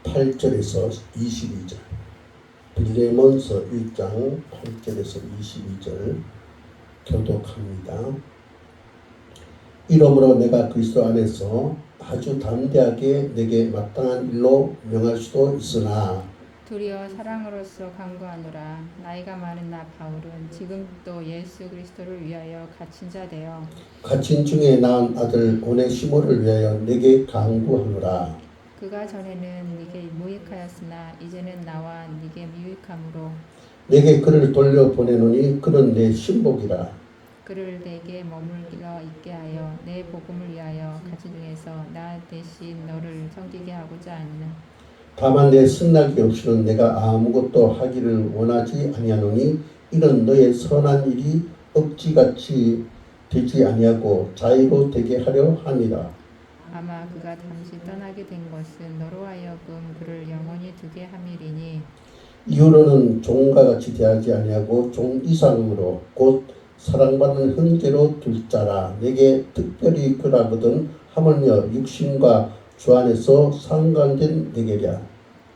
8절에서 22절. 빌레몬서 1장 8절에서 22절 교독합니다. 이러므로 내가 그리스도 안에서 아주 담대하게 내게 마땅한 일로 명할 수도 있으나 도리어 사랑으로서 간구하노라. 나이가 많은 나 바울은 지금도 예수 그리스도를 위하여 갇힌 자 되어 갇힌 중에 낳은 아들 오네시모를 위하여 내게 간구하노라. 그가 전에는 네게 무익하였으나 이제는 나와 네게 유익함으로 내게 그를 돌려보내노니 그는 내 신복이라. 그를 내게 머물러 있게 하여 내 복음을 위하여 갇힌 중에서 나 대신 너를 섬기게 하고자 하는 다만 내 승낙이 없이는 내가 아무것도 하기를 원하지 아니하노니 이는 너의 선한 일이 억지같이 되지 아니하고 자유로 되게 하려 함이라. 아마 그가 잠시 떠나게 된 것은 너로 하여금 그를 영원히 두게 함이리니 이후로는 종과 같이 대하지 아니하고 종 이상으로 곧 사랑받는 형제로 둘 자라. 내게 특별히 그러거든 하물며 육신과 주 안에서 상관된 내게랴.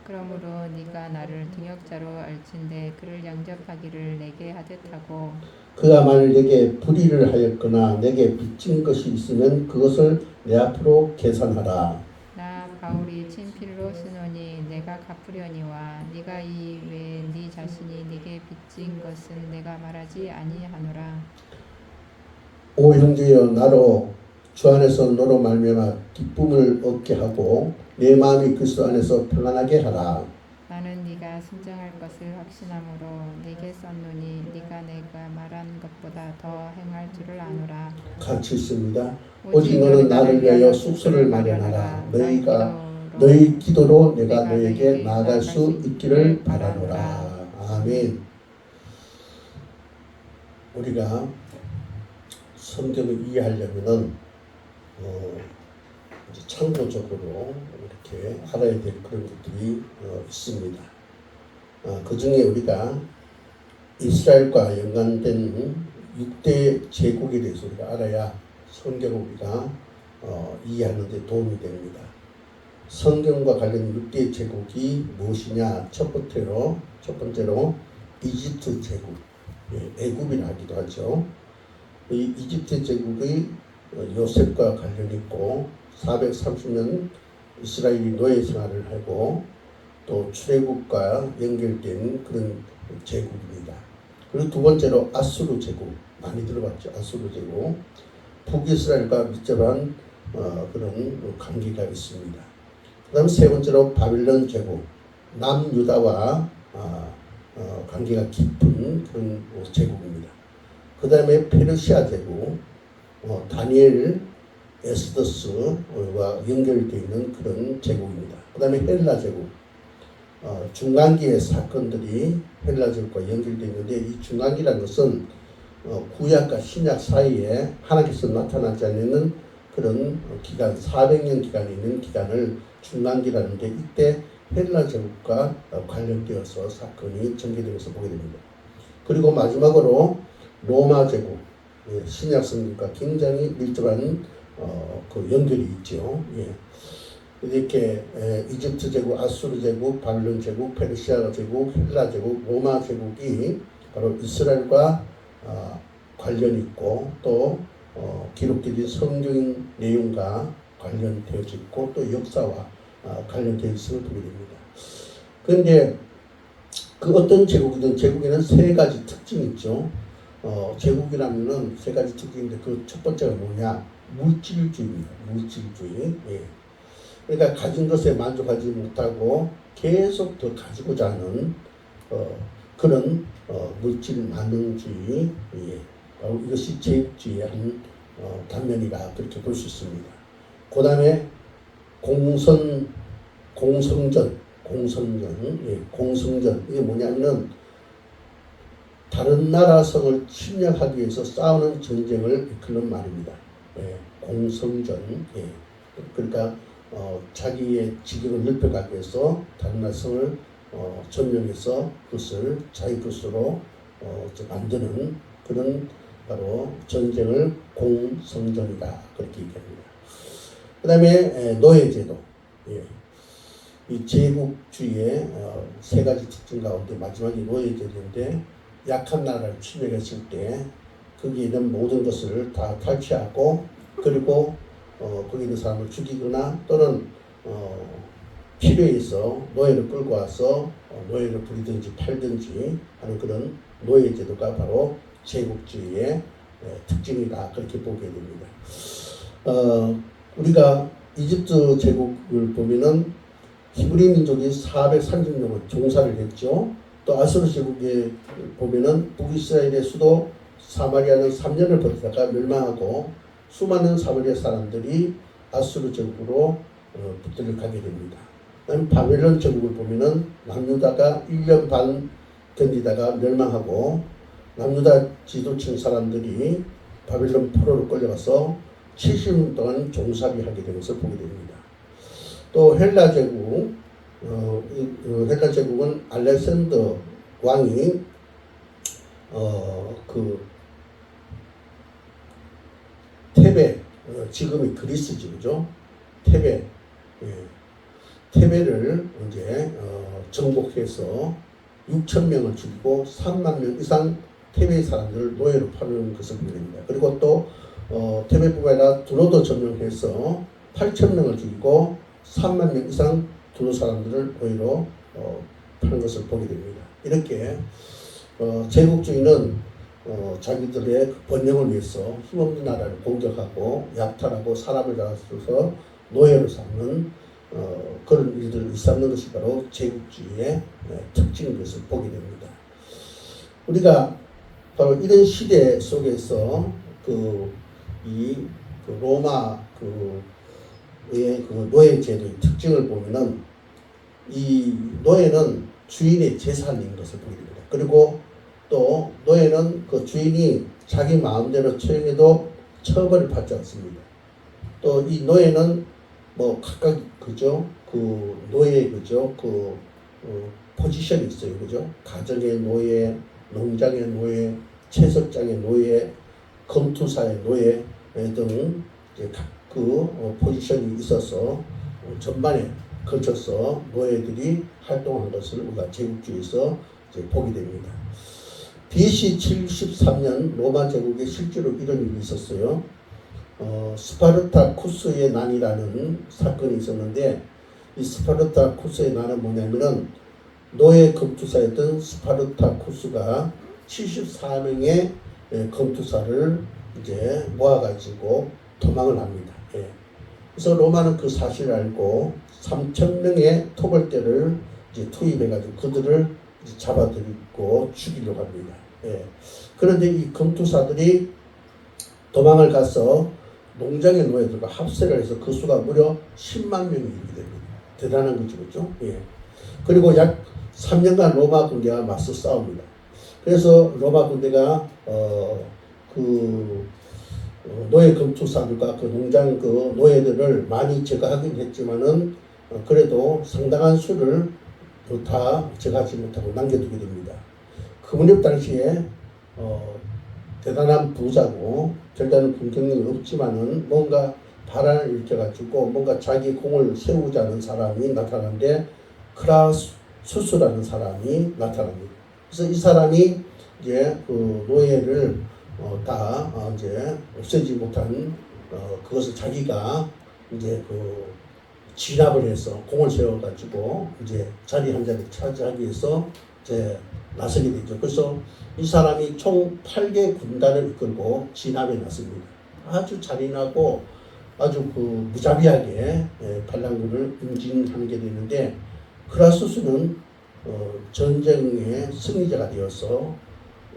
그러므로 네가 나를 동역자로 알진대 그를 영접하기를 내게 하듯하고 그가 만일 내게 불의를 하였거나 내게 빚진 것이 있으면 그것을 내 앞으로 계산하라. 나 바울이 친필로 쓰노니 내가 갚으려니와 네가 이 외에 네 자신이 네게 빚진 것은 내가 말하지 아니하노라. 오 형제여, 나로 주 안에서 너로 말미암아 기쁨을 얻게 하고 내 마음이 그리스도 안에서 평안하게 하라. 나는 네가 순정할 것을 확신함으로 네게 썼노니 네가 내가 말한 것보다 더 행할 줄을 아노라. 같이 있습니다. 오직 너는 나를 위하여 숙소를 마련하라. 너희 기도로 내가 너에게 나아갈 수 있기를 바라노라. 아멘. 우리가 성경을 이해하려면은 참고적으로 이렇게 알아야 될 그런 것들이 있습니다. 그 중에 우리가 이스라엘과 연관된 6대 제국에 대해서 우리가 알아야 성경을 우리가 이해하는 데 도움이 됩니다. 성경과 관련 6대 제국이 무엇이냐? 첫 번째로 이집트 제국, 애굽이라 하기도 하죠. 이 이집트 제국의 요셉과 관련이 있고 430년 이스라엘이 노예 생활을 하고 또 출애굽과 연결된 그런 제국입니다. 그리고 두 번째로 아수르 제국, 많이 들어봤죠. 아수르 제국, 북이스라엘과 밀접한 그런 관계가 있습니다. 그 다음 세 번째로 바빌론 제국, 남유다와 관계가 깊은 그런 제국입니다. 그 다음에 페르시아 제국, 다니엘, 에스더스와 연결되어 있는 그런 제국입니다. 그 다음에 헬라 제국, 중간기의 사건들이 헬라 제국과 연결되어 있는데 이 중간기라는 것은 구약과 신약 사이에 하나님께서 나타나지 않는 그런 기간, 400년 기간에 있는 기간을 중간기라는데 이때 헬라 제국과 관련되어서 사건이 전개되면서 보게 됩니다. 그리고 마지막으로 로마 제국, 신약 성경과 굉장히 밀접한 그 연결이 있죠. 이렇게 이집트 제국, 아수르 제국, 바빌론 제국, 페르시아 제국, 헬라 제국, 로마 제국이 바로 이스라엘과 관련이 있고 또 기록된 성경 내용과 관련되어 있고 또 역사와 관련되어 있음을 보게 됩니다. 그런데 그 어떤 제국이든 제국에는 세 가지 특징이 있죠. 제국이라면은 세 가지 특징인데 그 첫 번째가 뭐냐? 물질주의입니다. 물질주의. 그러니까 가진 것에 만족하지 못하고 계속 더 가지고자 하는 그런 물질 만능주의. 이것이 제국주의의 한 단면이라 그렇게 볼 수 있습니다. 그 다음에 공성전. 이게 뭐냐면은 다른 나라 성을 침략하기 위해서 싸우는 전쟁을 이끄는 말입니다. 공성전. 그러니까 자기의 지경을 넓혀가기 위해서 다른 나라 성을 점령해서 그것을 자기 것으로 만드는 그런 바로 전쟁을 공성전이다 그렇게 얘기합니다. 그 다음에 노예제도. 이 제국주의의 세 가지 특징 가운데 마지막이 노예제도인데 약한 나라를 침략했을 때 거기에 있는 모든 것을 다 탈취하고 그리고 거기 있는 사람을 죽이거나 또는 필요에 있어 노예를 끌고 와서 노예를 부리든지 팔든지 하는 그런 노예제도가 바로 제국주의의 특징이다 그렇게 보게 됩니다. 우리가 이집트 제국을 보면은 히브리 민족이 430년을 종사를 했죠. 또 아수르 제국에 보면은 북이스라엘의 수도 사마리아는 3년을 버티다가 멸망하고 수많은 사마리아 사람들이 아수르 제국으로 붙들려 가게 됩니다. 그다음 바벨론 제국을 보면은 남유다가 1년 반 견디다가 멸망하고 남유다 지도층 사람들이 바벨론 포로로 끌려가서 70년 동안 종살이 하게 된 것을 보게 됩니다. 또 헬라 제국, 헬라 제국은 알렉산더 왕이 그 테베, 지금의 그리스지 그죠? 테베, 테베를 이제 정복해서 6천 명을 죽이고 3만 명 이상 테베 사람들을 노예로 파는 것을 보게 됩니다. 그리고 또 테베뿐만 아니라 두로도 점령해서 8천 명을 죽이고 3만 명 이상 두로 사람들을 노예로 파는 것을 보게 됩니다. 이렇게 제국주의는 자기들의 번영을 위해서 힘없는 나라를 공격하고 약탈하고 사람을 잡아서 노예로 삼는 그런 일들을 일삼는 것이 바로 제국주의의 특징인 것을 보게 됩니다. 우리가 바로 이런 시대 속에서 로마 노예 제도의 특징을 보면은 이 노예는 주인의 재산인 것을 보게 됩니다. 그리고 또 노예는 그 주인이 자기 마음대로 처형해도 처벌을 받지 않습니다. 또 이 노예는 뭐 각각 그죠? 그 노예 그죠? 포지션이 있어요. 그죠? 가정의 노예, 농장의 노예, 채석장의 노예, 검투사의 노예 등 이제 포지션이 있어서 전반에 걸쳐서 노예들이 활동한 것을 우리가 제국주의에서 이제 보게 됩니다. BC 73년 로마 제국에 실제로 이런 일이 있었어요. 스파르타쿠스의 난이라는 사건이 있었는데 이 스파르타쿠스의 난은 뭐냐면은 노예 검투사였던 스파르타쿠스가 74명의 검투사를 이제 모아가지고 도망을 합니다. 그래서 로마는 그 사실을 알고 3,000명의 토벌대를 이제 투입해가지고 그들을 이제 잡아들이고 죽이려고 합니다. 그런데 이 검투사들이 도망을 가서 농장의 노예들과 합세를 해서 그 수가 무려 10만 명이 이르게 됩니다. 대단한 거죠, 그렇죠? 그리고 약 3년간 로마 군대와 맞서 싸웁니다. 그래서 로마 군대가 노예 검투사들과 그 농장 그 노예들을 많이 제거하긴 했지만은 그래도 상당한 수를 다 제거하지 못하고 남겨두게 됩니다. 그 무렵 당시에 대단한 부자고 별다른 공격력이 없지만은 뭔가 바람을 일으켜가지고 뭔가 자기 공을 세우자는 사람이 나타나는데 크라수스라는 사람이 나타납니다. 그래서 이 사람이 이제 그 노예를 다 이제 없애지 못한 그것을 자기가 이제 진압을 해서 공을 세워가지고 이제 자리 한 자리를 차지하기 위해서 이제 나서게 되죠. 그래서 이 사람이 총 8개 군단을 이끌고 진압에 나섭니다. 아주 잔인하고 아주 무자비하게 반란군을 응징하게 되는데 크라수스는 전쟁의 승리자가 되어서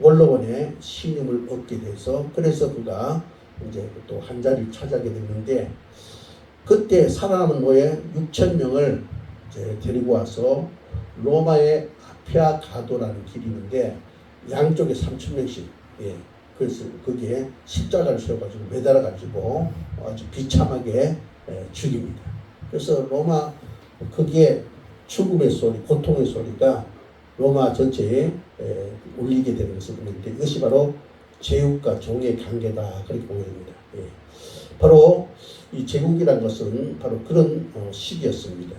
원로원의 신임을 얻게 돼서 그래서 그가 이제 또 한 자리를 차지하게 됐는데 그때 살아남은 노예 6,000명을 이제 데리고 와서 로마의 아피아 가도라는 길이 있는데 양쪽에 3,000명씩 그래서 거기에 십자가를 세워가지고 매달아가지고 아주 비참하게 죽입니다. 그래서 로마 거기에 죽음의 소리, 고통의 소리가 로마 전체에 울리게 되는 것을 보는데 이것이 바로 제국과 종의 관계다 그렇게 보게 됩니다. 바로 이 제국이라는 것은 바로 그런 시기였습니다.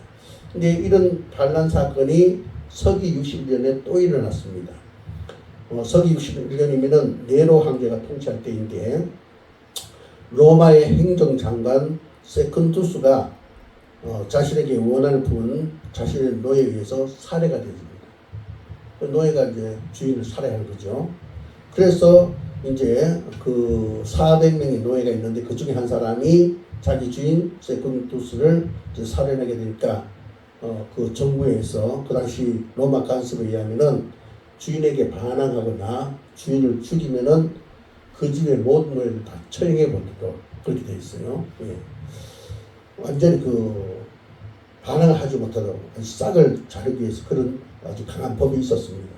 근데 이런 반란 사건이 서기 61년에 또 일어났습니다. 서기 61년이면은 네로 황제가 통치할 때인데 로마의 행정장관 세컨투스가 자신에게 원한을 품은 자신의 노예에 의해서 살해가 되습니다. 그 노예가 이제 주인을 살해하는 거죠. 그래서 이제 그 400명의 노예가 있는데 그 중에 한 사람이 자기 주인 세컨투스를 살해하게 되니까 그 정부에서 그 당시 로마 간섭에 의하면은 주인에게 반항하거나 주인을 죽이면은 그 집의 모든 노예를 다 처형해 버리도록 그렇게 돼 있어요. 예. 완전히 그 반항을 하지 못하도록 싹을 자르기 위해서 그런 아주 강한 법이 있었습니다.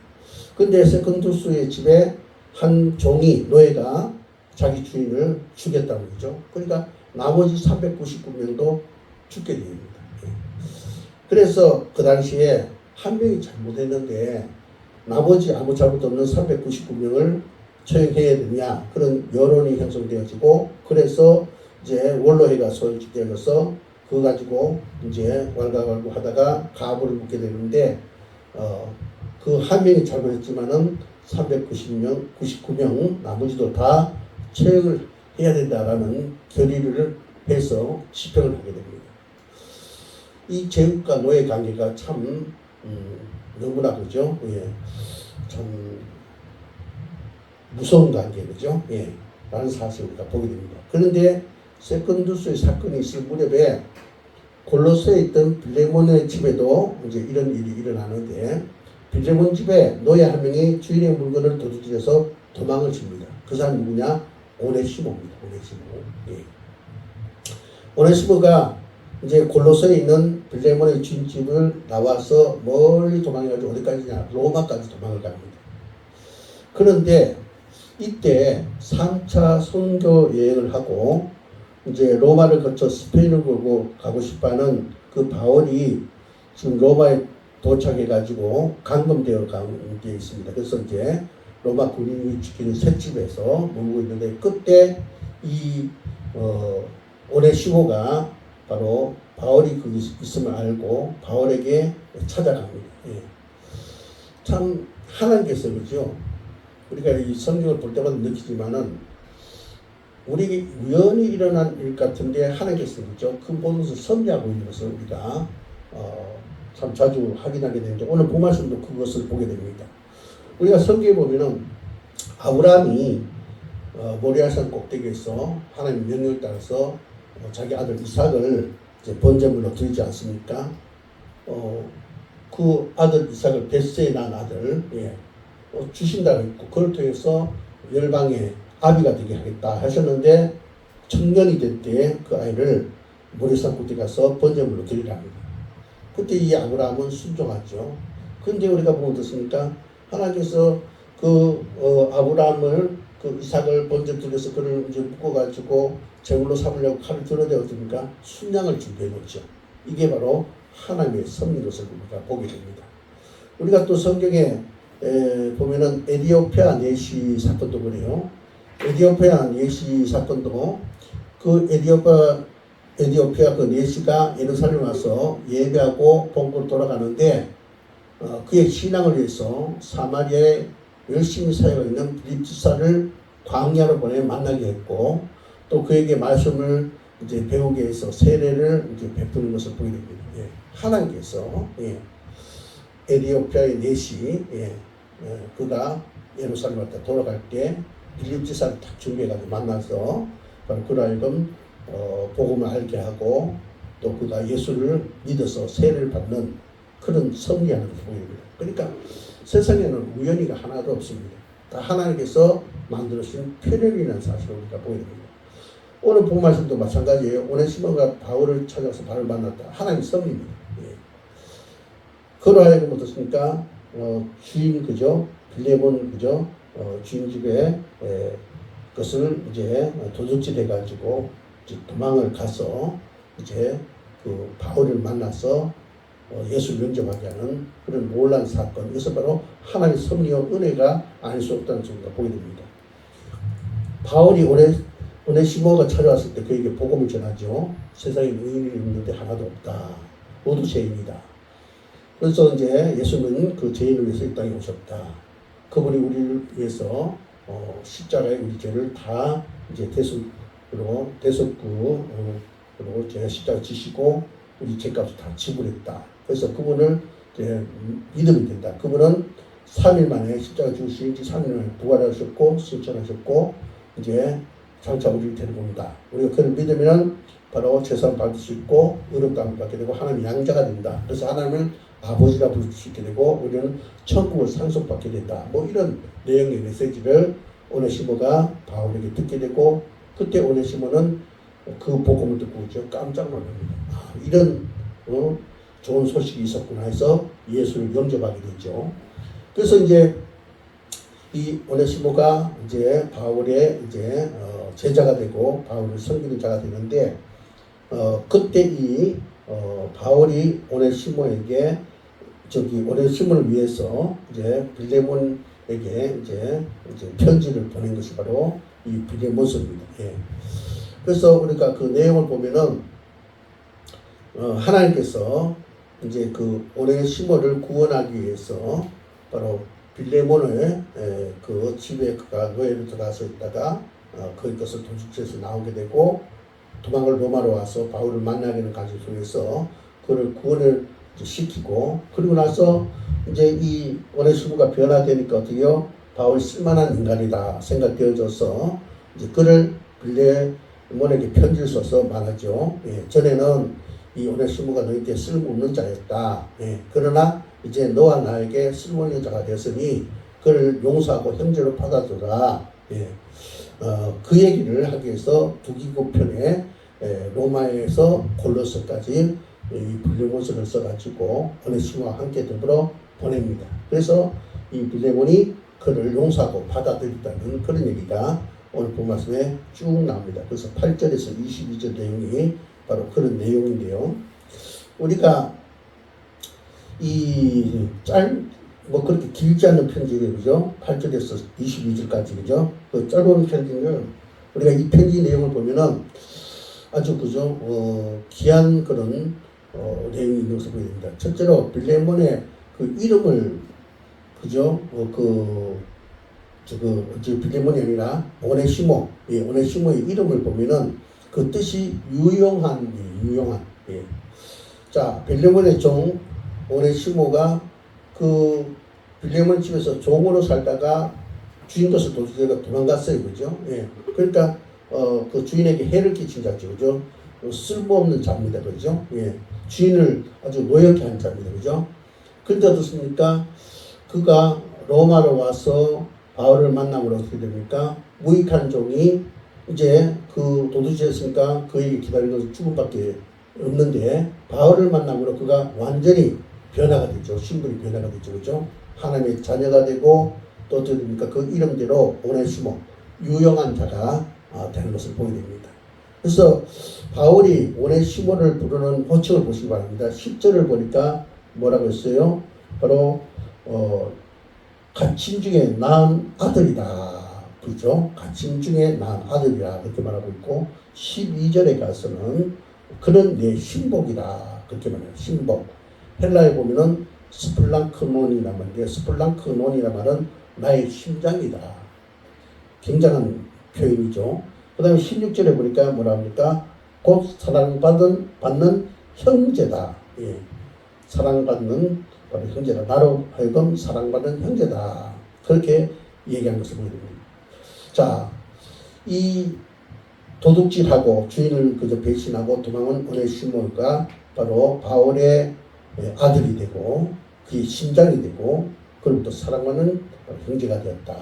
근데 세컨투스의 집에 한 종이 노예가 자기 주인을 죽였다는 거죠. 그러니까 나머지 399명도 죽게 됩니다. 그래서 그 당시에 한 명이 잘못했는데 나머지 아무 잘못 없는 399명을 처형해야 되냐 그런 여론이 형성되어지고 그래서 이제 원로회가 소집되어서 그거 가지고 이제 왈가왈부 하다가 가부를 묻게 되는데 그 한 명이 잘못했지만은 390명, 99명 나머지도 다 처형을 해야 된다라는 결의를 해서 집행을 하게 됩니다. 이 제국과 노예 관계가 참 너무나 그죠? 예, 참 무서운 관계 그죠? 예, 라는 사실을 우리가 보게 됩니다. 그런데 세컨두스의 사건이 있을 무렵에 골로새에 있던 빌레몬의 집에도 이제 이런 일이 일어나는데 빌레몬 집에 노예 한 명이 주인의 물건을 도둑질해서 도망을 칩니다. 그 사람이 누구냐? 오네시모입니다. 오네시모. 예. 오네시모가 이제 골로새에 있는 빌레몬의 주인집을 나와서 멀리 도망해가지고 어디까지냐? 로마까지 도망을 갑니다. 그런데 이때 3차 선교 여행을 하고 이제 로마를 거쳐 스페인을 가고 싶어하는 그 바울이 지금 로마에 도착해가지고 감금되어 있습니다. 그래서 이제 로마 군인이 지키는 셋집에서 머물고 있는데 그때 이 오네시모가 바로 바울이 거기 있음을 알고 바울에게 찾아갑니다. 예. 참 하나님께서 그렇죠. 우리가 이 성경을 볼 때마다 느끼지만은 우리 우연히 일어난 일 같은데 하나님께서 그렇죠. 그 모든 것을 섭리하고 있는 것을 우리가 참 자주 확인하게 되는데 오늘 본말씀도 그것을 보게 됩니다. 우리가 성경에 보면은 아브라함이 모리아산 꼭대기에서 하나님 명령을 따라서 자기 아들 이삭을 이제 번제물로 드리지 않습니까? 그 아들 이삭을 벳세에 낳은 아들 주신다고 했고 그걸 통해서 열방의 아비가 되게 하겠다 하셨는데 청년이 될 때 그 아이를 모리아산 꼭대기 가서 번제물로 드리라 합니다. 그때 이 아브라함은 순종하죠. 근데 우리가 보면 어떻습니까? 하나님께서 그 아브라함을 그 이삭을 번제 드려서 그를 이제 묶어가지고 제물로 삼으려고 칼을 들어대어 어떻습니까? 순양을 준비해 놓죠. 이게 바로 하나님의 섭리인 것을 우리가 보게 됩니다. 우리가 또 성경에 보면은 에디오피아 내시 사건도 그래요. 에디오피아 내시 사건도 그 에디오피아 그 내시가 예루살렘 와서 예배하고 본국으로 돌아가는데 그의 신앙을 위해서 사마리아에 열심히 사역하고 있는 빌립 지사를 광야로 보내 만나게 했고 또 그에게 말씀을 이제 배우게 해서 세례를 이제 베푸는 것을 보게 됩니다. 예. 하나님께서 에디오피아의 내시 그가 예루살렘 왔다 돌아갈 때 빌립 지사를 딱 준비해가지고 만나서 바로 그로 하여금 복음을 알게 하고 또 그가 예수를 믿어서 세례를 받는 그런 섭리하는 것을 보게 됩니다. 그러니까 세상에는 우연히가 하나도 없습니다. 다 하나님께서 만들어주신 표현이라는 사실을 우리가 보게 됩니다. 오늘 본 말씀도 마찬가지예요. 오네시모가 바울을 찾아서 바울을 만났다. 하나님 섭리입니다. 예. 그로 하여금 어떻습니까? 주인 그죠? 빌레몬 그죠? 주인 집에 그것을 이제 도둑질 해가지고 이제 도망을 가서 이제 그 바울을 만나서 예수 면접하게 하는 그런 놀란 사건. 이것은 바로 하나님의 섭리와 은혜가 아닐 수 없다는 것을 우리가 보게 됩니다. 바울이 오네시모가 찾아왔을 때 그에게 복음을 전하죠. 세상에 의인이 없는데 하나도 없다. 모두 죄인이다. 그래서 이제 예수는 그 죄인을 위해서 이 땅에 오셨다. 그분이 우리를 위해서 십자가에 우리 죄를 다 이제 대속으로 그리고 제 십자가 지시고 우리 죄값을 다 지불했다. 그래서 그분을 이제 믿으면 된다. 그분은 3일 만에 십자가 죽으신 지 3일 만에 부활하셨고 승천하셨고 이제 장차 우리를 데리고 온다. 우리가 그를 믿으면 바로 죄사함 받을 수 있고 의롭다함을 받게 되고 하나님 양자가 된다. 그래서 하나님을 아버지라 부를 수 있게 되고 우리는 천국을 상속받게 된다. 뭐 이런 내용의 메시지를 오네시모가 바울에게 듣게 되고 그때 오네시모는 그 복음을 듣고 깜짝 놀랍니다. 이런 좋은 소식이 있었구나 해서 예수를 영접하게 되죠. 그래서 이제 이 오네시모가 이제 바울의 이제 제자가 되고 바울을 섬기는 자가 되는데 그때 이 바울이 오네시모에게 오네시모를 위해서 이제 빌레몬에게 이제 편지를 보낸 것이 바로 이 빌레몬서입니다. 예. 그래서 우리가 그 내용을 보면은 하나님께서 이제 그 오네시모를 구원하기 위해서 바로 빌레몬의 그 집에 그가 노예로 들어가서 있다가 그 것을 도둑질해서 나오게 되고 도망을 로마로 와서 바울을 만나게 되는 과정 속에서 그를 구원을 시키고 그리고 나서 이제 이 오네시모가 변화되니까 어떻게요? 바울이 쓸만한 인간이다 생각되어져서 이제 그를 빌레몬에게 편지를 써서 말하죠. 예, 전에는 이 오네시모가 너희에게 쓸모없는 자였다. 예, 그러나 이제 너와 나에게 쓸모있는 자가 되었으니 그를 용서하고 형제로 받아들라. 예, 그 얘기를 하기 위해서 두기고편에 로마에서 골로새까지 이 빌레몬서를 써가지고 오네시모와 함께 더불어 보냅니다. 그래서 이 빌레몬이 그를 용서하고 받아들였다는 그런 얘기가 오늘 본 말씀에 쭉 나옵니다. 그래서 8절에서 22절 내용이 바로 그런 내용인데요. 우리가 뭐 그렇게 길지 않은 편지를 그죠? 8절에서 22절까지 그죠? 그 짧은 편지는 우리가 이 편지 내용을 보면은 아주 그죠? 귀한 그런 내용이 있는 것을 보게 됩니다. 첫째로 빌레몬의 그 이름을 그죠? 빌레몬이 아니라 오네시모, 예, 오네시모의 이름을 보면은 그 뜻이 유용한. 예. 자, 빌레몬의 종 오네시모가 그 빌레몬 집에서 종으로 살다가 주인 것을 도둑질하다가 도망갔어요, 그죠? 예. 그러니까 그 주인에게 해를 끼친 자죠, 그죠? 쓸모없는 자입니다, 그죠? 예. 주인을 아주 노역게 한 자입니다, 그죠? 그런데 어떻습니까? 그가 로마로 와서 바울을 만남으로 어떻게 됩니까? 무익한 종이 이제 그 도둑질했으니까 그에게 기다리는 것은 죽음밖에 없는데 바울을 만남으로 그가 완전히 변화가 되죠. 신분이 변화가 되죠. 그죠? 하나님의 자녀가 되고 또 어떻게 됩니까? 그 이름대로 오네시모, 유용한 자가 되는 것을 보게 됩니다. 그래서 바울이 오네시모를 부르는 호칭을 보시기 바랍니다. 10절을 보니까 뭐라고 했어요? 바로 갇힌 중에 낳은 아들이다. 그죠? 갇힌 중에 낳은 아들이라 그렇게 말하고 있고 12절에 가서는 그는 내 신복이다 그렇게 말해요. 신복. 헬라에 보면은 스플랑크논이란 말인데 스플랑크논이란 말은 나의 심장이다. 굉장한 표현이죠. 그 다음에 16절에 보니까 뭐라 합니까? 곧 사랑받는 형제다. 예. 사랑받는 바로 형제다. 나로 하여금 사랑받는 형제다. 그렇게 얘기한 것을 보게 됩니다. 자, 이 도둑질하고 주인을 그저 배신하고 도망온 오네시모가 바로 바울의 아들이 되고 그의 심장이 되고 그로부터 사랑하는 형제가 되었다.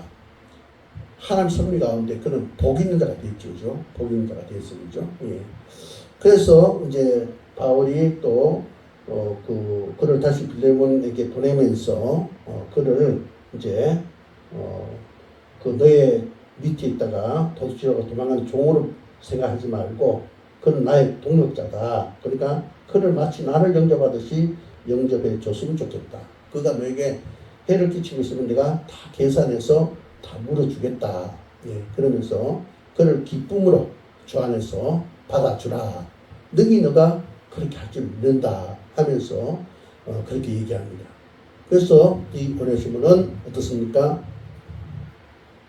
하나님 섭리 가운데 그는 복 있는 자가 되었죠, 그죠? 복 있는 자가 되었죠, 그죠? 예. 그래서 이제 바울이 또 그를 다시 빌레몬에게 보내면서 그를 이제 그 너의 밑에 있다가 도둑질하고 도망가는 종으로 생각하지 말고 그는 나의 동력자다. 그러니까 그를 마치 나를 영접하듯이 영접해 줬으면 좋겠다. 그가 너에게 해를 끼치고 있으면 내가 다 계산해서 다 물어주겠다. 예, 그러면서 그를 기쁨으로 주 안에서 받아주라. 능히 너가 그렇게 할 줄 믿는다. 하면서 그렇게 얘기합니다. 그래서 이 오네시모는 어떻습니까?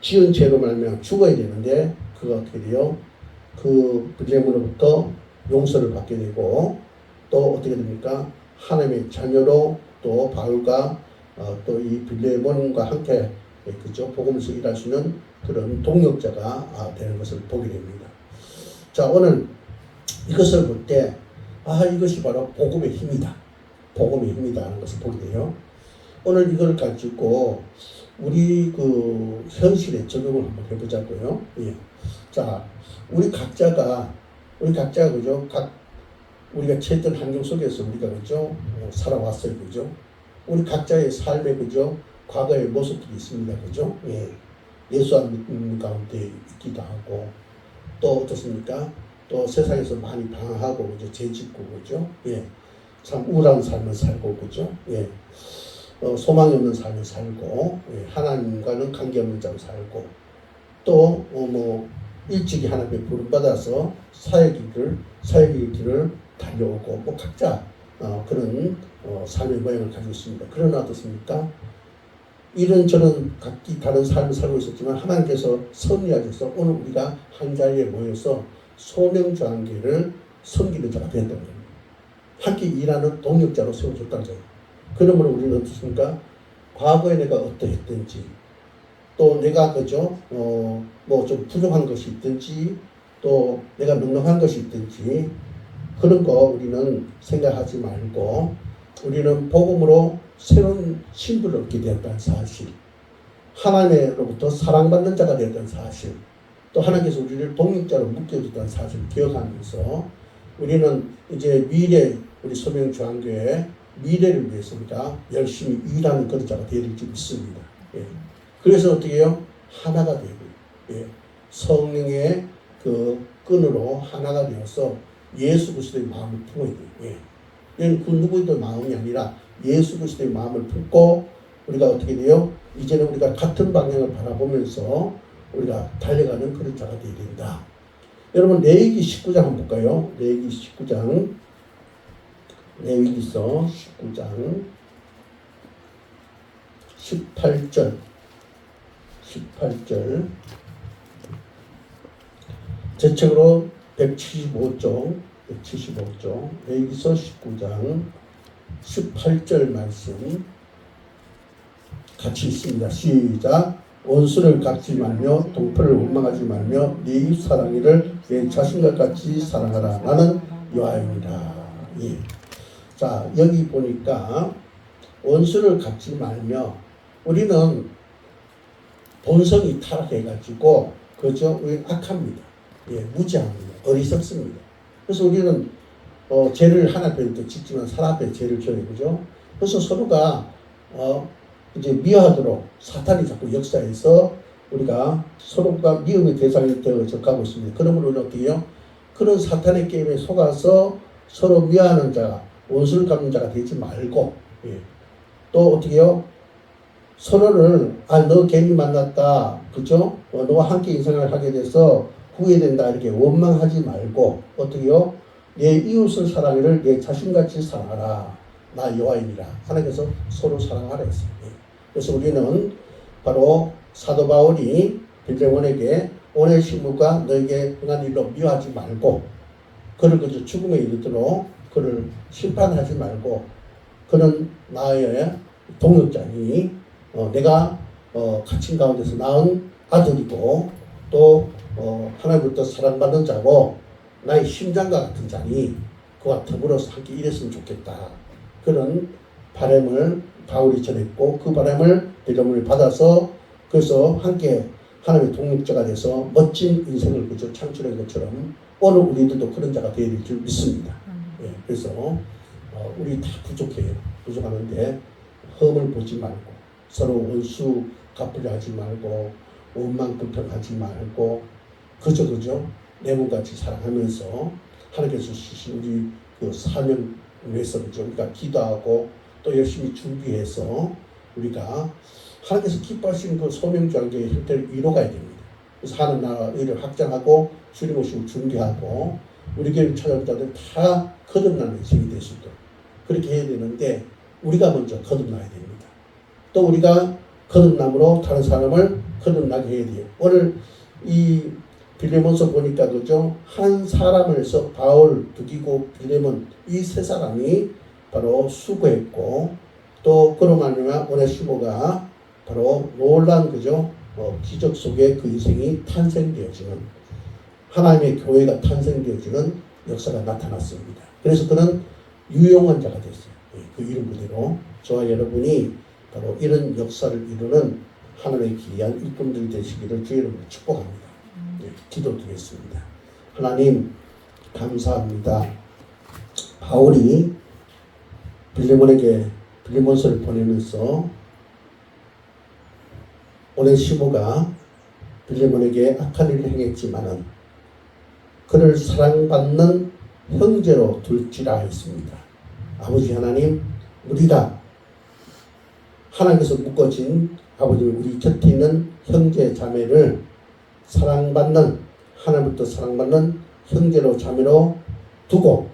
지은 죄로 말미암아 죽어야 되는데 그가 어떻게 돼요? 그 빌레몬으로부터 용서를 받게 되고 또 어떻게 됩니까? 하나님의 자녀로 또 바울과 또 이 빌레몬과 함께 그죠? 복음에서 일할 수 있는 그런 동역자가 되는 것을 보게 됩니다. 자, 오늘 이것을 볼 때 이것이 바로 복음의 힘이다. 복음의 힘이다 하는 것을 보게 돼요. 오늘 이걸 가지고 우리 그 현실에 적용을 한번 해보자고요. 예. 자, 우리 각자가 그죠? 우리가 처했던 환경 속에서 우리가 그죠? 살아왔어요, 그죠? 우리 각자의 삶에 그죠? 과거의 모습들이 있습니다, 그죠? 예. 예수 안 믿는 가운데 있기도 하고 또 어떻습니까? 또 세상에서 많이 방황하고 그죠? 죄짓고 그죠? 예. 참 우울한 삶을 살고 그죠? 예. 소망이 없는 삶을 살고 예. 하나님과는 관계없는 자로 살고 또 뭐 일찍이 하나님의 부름받아서 사역의 길을 달려오고 뭐 각자 그런 삶의 모양을 가지고 있습니다. 그러나 어떻습니까? 이런저런 각기 다른 삶을 살고 있었지만 하나님께서 섭리하셔서 오늘 우리가 한 자리에 모여서 소명장교를 섬기는 자가 되었다는 겁니다. 함께 일하는 동역자로 세워줬다는 거예요. 그러므로 우리는 어떻습니까? 과거에 내가 어떠했든지 또 내가 그죠 뭐 좀 부족한 것이 있든지 또 내가 넉넉한 것이 있든지 그런 거 우리는 생각하지 말고 우리는 복음으로 새로운 신분을 얻게 되었다는 사실, 하나님으로부터 사랑받는 자가 되었다는 사실, 또 하나님께서 우리를 독립자로 묶여줬다는 사실을 기억하면서 우리는 이제 미래 우리 소명중앙교회 미래를 위해서 우리가 열심히 일하는 그런 자가 되어야 될지 믿습니다. 예. 그래서 어떻게 해요? 하나가 되고 예. 성령의 그 끈으로 하나가 되어서 예수 그리스도의 마음을 품어야 돼요. 예. 그 누구의 마음이 아니라 예수 그리스도의 마음을 품고 우리가 어떻게 돼요? 이제는 우리가 같은 방향을 바라보면서 우리가 달려가는 그런 자가 되어야 된다. 여러분 레위기 19장 한번 볼까요? 레위기 19장 레위기서 19장 18절 제 책으로 175쪽 레위기서 19장 18절 말씀 같이 있습니다. 시작. 원수를 갚지 말며 동포를 원망하지 말며 네 이웃 사랑이를 내 자신과 같이 사랑하라. 나는 여호와입니다. 예. 자, 여기 보니까 원수를 갚지 말며 우리는 본성이 타락해가지고 그죠? 우리는 악합니다. 예, 무지합니다. 어리석습니다. 그래서 우리는 죄를 하나 앞에 짓지만 사람 앞에 죄를 져요. 그죠? 그래서 서로가 이제 미워하도록 사탄이 자꾸 역사해서 우리가 서로가 미움의 대상이 되어져 가고 있습니다. 그러므로 우리는 어떻게 해요? 그런 사탄의 게임에 속아서 서로 미워하는 자가 원수를 갚는 자가 되지 말고 예. 또 어떻게 해요? 서로를 너 괜히 만났다 그죠? 너와 함께 인생을 하게 돼서 후회된다 이렇게 원망하지 말고 어떻게 해요? 내 이웃을 사랑하기를 내 자신같이 사랑하라. 나 여호와이니라. 하나님께서 서로 사랑하라 했어요. 그래서 우리는 바로 사도 바울이 빌레몬에게 오네시모가 너에게 행한 일로 미워하지 말고 그를 그저 죽음에 이르도록 그를 심판하지 말고 그는 나의 동역자니 내가 갇힌 가운데서 낳은 아들이고 또 하나님부터 사랑받는 자고 나의 심장과 같은 자니 그와 더불어서 함께 일했으면 좋겠다. 그런 바람을 바울이 전했고 그 바람을 빌레몬이 받아서 그래서 함께 하나님의 동역자가 돼서 멋진 인생을 그저 창출한 것처럼 오늘 우리들도 그런 자가 되어야 될 줄 믿습니다. 예, 그래서 우리 다 부족해요. 부족하는데 험을 보지 말고 서로 원수 갚으려 하지 말고 원망 불평하지 말고 그저 내모같이 사랑하면서 하나님께서 주신 우리 그 사명 위해서 우리가 기도하고 또 열심히 준비해서 우리가 하나님께서 기뻐하시는 그 소명장교의 형태를 이뤄가야 됩니다. 그래서 하는 나라 의를 확장하고 주님 오시고 준비하고 우리 교회를 찾아온 자들 다 거듭나는 인생이 될 수 있도록 그렇게 해야 되는데 우리가 먼저 거듭나야 됩니다. 또 우리가 거듭남으로 다른 사람을 거듭나게 해야 돼요. 오늘 이 빌레몬서 보니까 그죠? 한 사람을 해서 바울, 두기고, 빌레몬 이 세 사람이 바로 수고했고 또 그로 말미암아 오네시모가 바로 놀란 그죠? 기적 속에 그 인생이 탄생되어지는 하나님의 교회가 탄생되어지는 역사가 나타났습니다. 그래서 그는 유용한 자가 됐어요. 그 이름 그대로 저와 여러분이 바로 이런 역사를 이루는 하나님의 귀한 일꾼들이 되시기를 주의 이름으로 축복합니다. 기도드리겠습니다. 하나님 감사합니다. 바울이 빌레몬에게 빌레몬서를 보내면서 오네시모가 빌레몬에게 악한 일을 행했지만은 그를 사랑받는 형제로 둘지라 했습니다. 아버지 하나님, 우리가 하나님께서 묶어진 아버지 우리 곁에 있는 형제 자매를 사랑받는 하나님부터 사랑받는 형제로 자매로 두고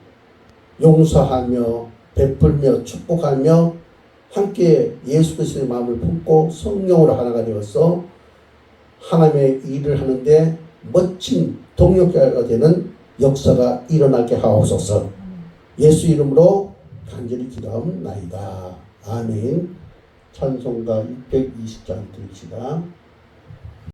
용서하며 베풀며 축복하며 함께 예수 그리스도의 마음을 품고 성령으로 하나가 되어서 하나님의 일을 하는데 멋진 동역자가 되는 역사가 일어나게 하옵소서. 예수 이름으로 간절히 기도하옵나이다. 아멘. 찬송가 620장 드립시다.